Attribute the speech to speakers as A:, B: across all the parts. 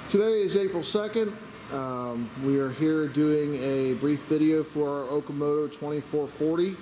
A: Today is April 2nd. We are here doing a brief video for our Okamoto 2440.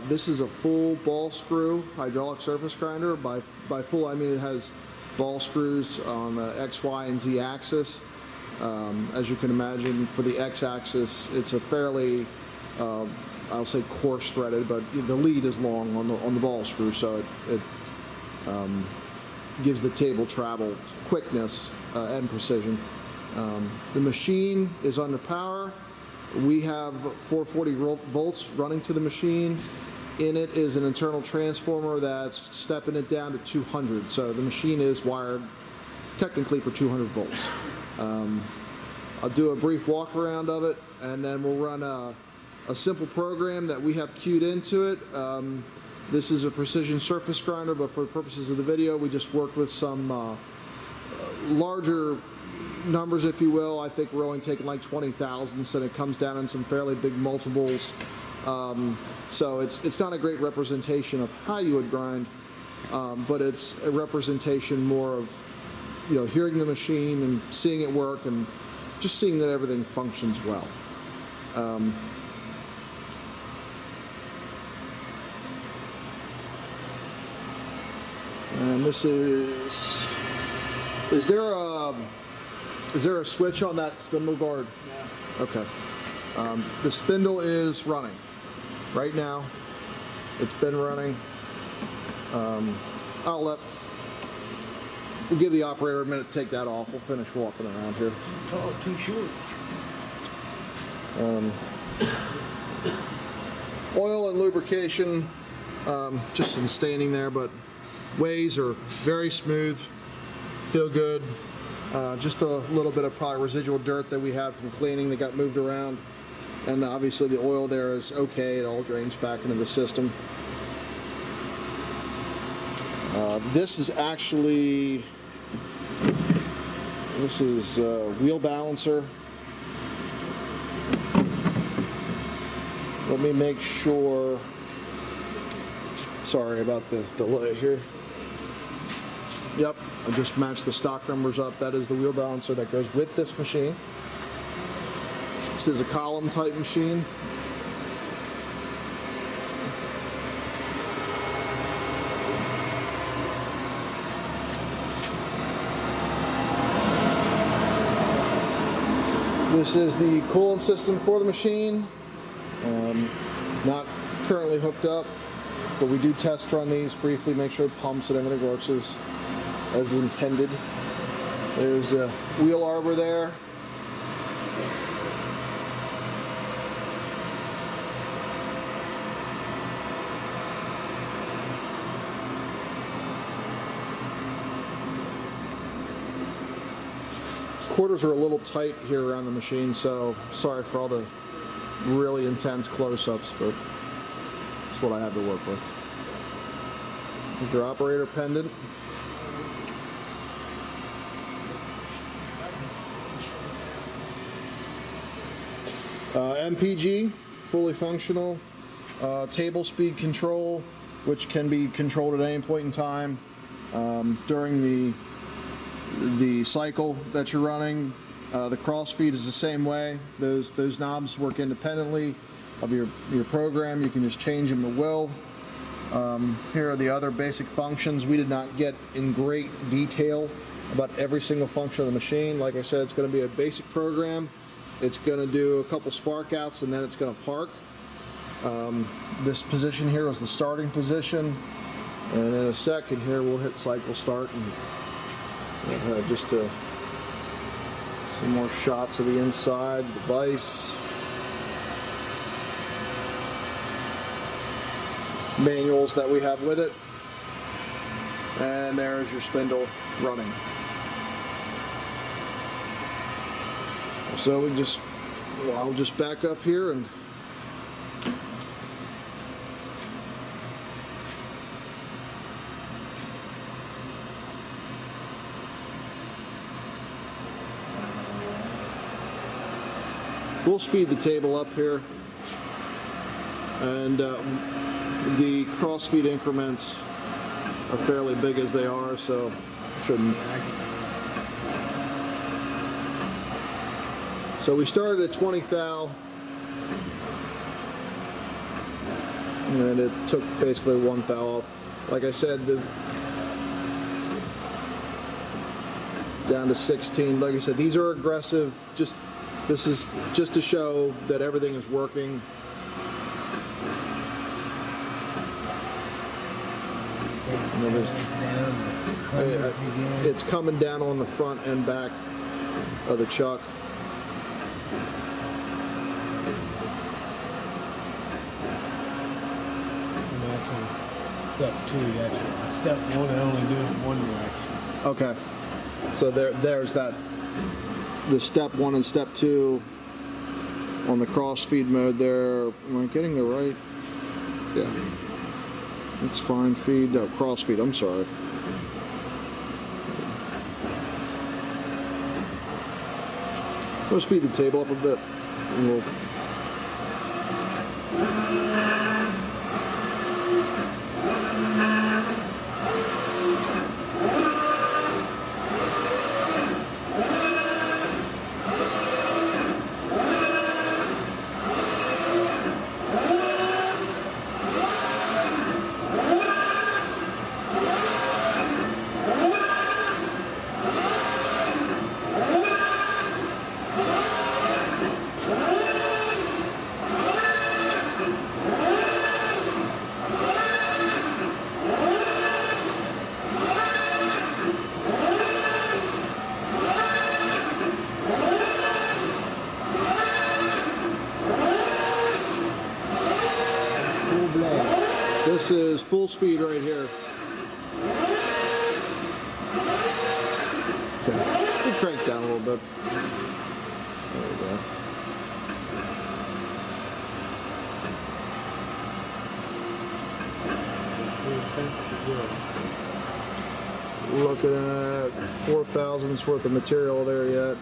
A: This is a full ball screw hydraulic surface grinder. By full, I mean it has ball screws on the X, Y, and Z axis. As you can imagine, for the X axis, it's a fairly, I'll say coarse threaded, but the lead is long on the ball screw, so it gives the table travel quickness and precision. The machine is under power. We have 440 volts running to the machine. In it is an internal transformer that's stepping it down to 200. So the machine is wired technically for 200 volts. I'll do a brief walk around of it, and then we'll run a simple program that we have queued into it. This is a precision surface grinder, but for the purposes of the video, we just worked with some larger numbers, if you will. I think we're only taking like 20 thousandths, and it comes down in some fairly big multiples. So it's not a great representation of how you would grind, but it's a representation more of, hearing the machine and seeing it work and just seeing that everything functions well. And this is there a switch on that spindle guard? Yeah. Okay. The spindle is running right now. It's been running. We'll give the operator a minute to take that off. We'll finish walking around here.
B: Oh, too short.
A: Oil and lubrication, just some staining there, but ways are very smooth, feel good. Just a little bit of probably residual dirt that we had from cleaning that got moved around, and obviously the oil there is okay. It all drains back into the system. This is wheel balancer. Let me make sure. Sorry about the delay here. Yep, I just matched the stock numbers up. That is the wheel balancer that goes with this machine. This is a column type machine. This is the coolant system for the machine. Not currently hooked up, but we do test run these briefly, make sure pumps and everything works as intended. There's a wheel arbor there. Quarters are a little tight here around the machine, so sorry for all the really intense close-ups, but that's what I have to work with. Here's your operator pendant. MPG, fully functional. Table speed control, which can be controlled at any point in time during the cycle that you're running. The cross feed is the same way. Those knobs work independently of your program. You can just change them at will. Here are the other basic functions. We did not get in great detail about every single function of the machine. Like I said, it's going to be a basic program. It's going to do a couple spark outs, and then it's going to park. This position here is the starting position, and in a second here we'll hit cycle start, and just some more shots of the inside device. Manuals that we have with it, and there's your spindle running. So I'll just back up here and we'll speed the table up here, and the cross feed increments are fairly big as they are, so shouldn't So we started at 20 thou, and it took basically 1 thou off. Like I said, down to 16. Like I said, these are aggressive. This is just to show that everything is working. It's coming down on the front and back of the chuck.
B: And that's on step 2. That's step 1. I only do it one direction.
A: Okay. So there's that. The step 1 and step 2 on the cross feed mode there. Am I getting the right? Yeah. It's fine feed. No, cross feed. I'm sorry. We'll speed the table up a bit. And we'll This is full speed right here. Okay, we'll crank down a little bit. There we go. Looking at 4 thousandths worth of material there yet.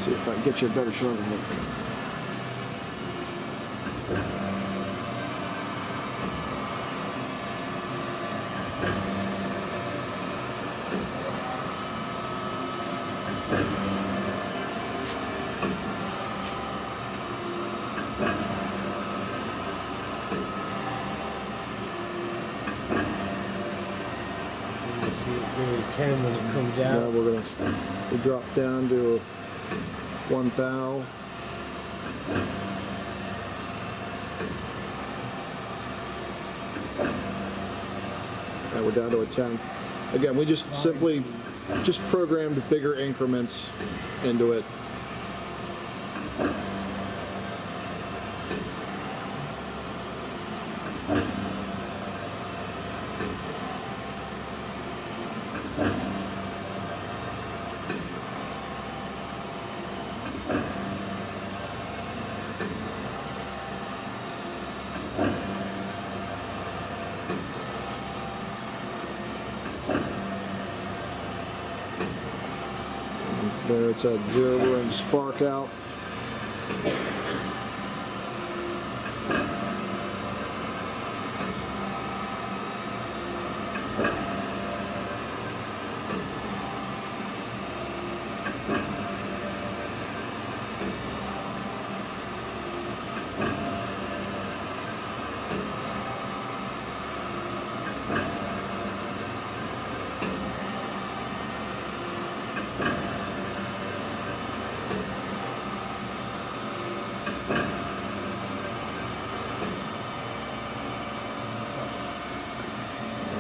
A: See if I can get you a better shot of the head.
B: When it comes out.
A: Now we'll drop down to 1 thou. And we're down to a 10. Again, we just simply programmed bigger increments into it. There it's at 0, we're in spark out.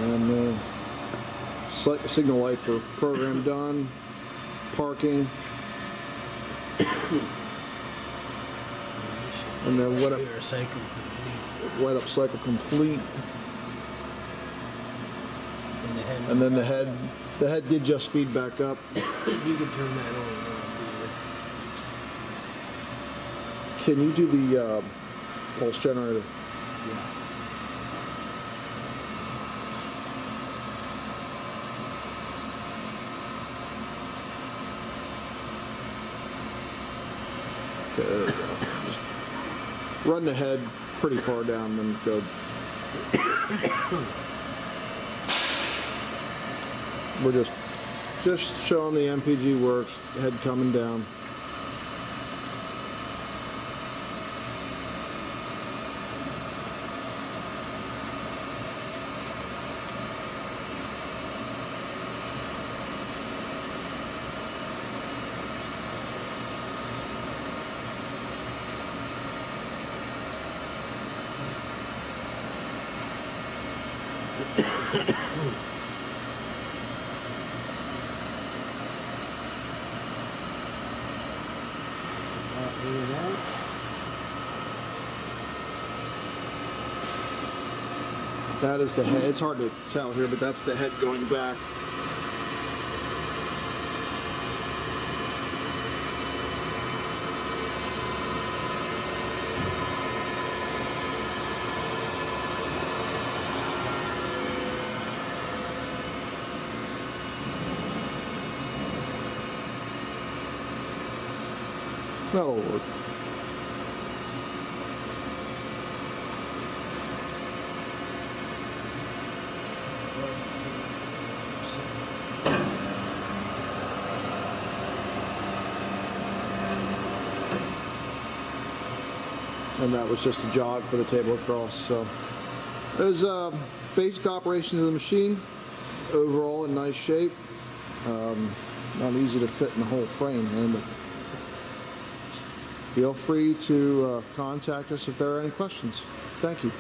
A: And signal light for program done, parking, and then wet up cycle complete. And then the head did just feed back up.
B: You can turn that on.
A: Can you do the pulse generator?
B: Yeah.
A: Okay, there we go. Just run the head pretty far down, then go. We're just showing the MPG works, head coming down. That is the head. It's hard to tell here, but that's the head going back. That'll work. And that was just a jog for the table across. So there's basic operation of the machine. Overall in nice shape. Not easy to fit in the whole frame, man, but feel free to contact us if there are any questions. Thank you.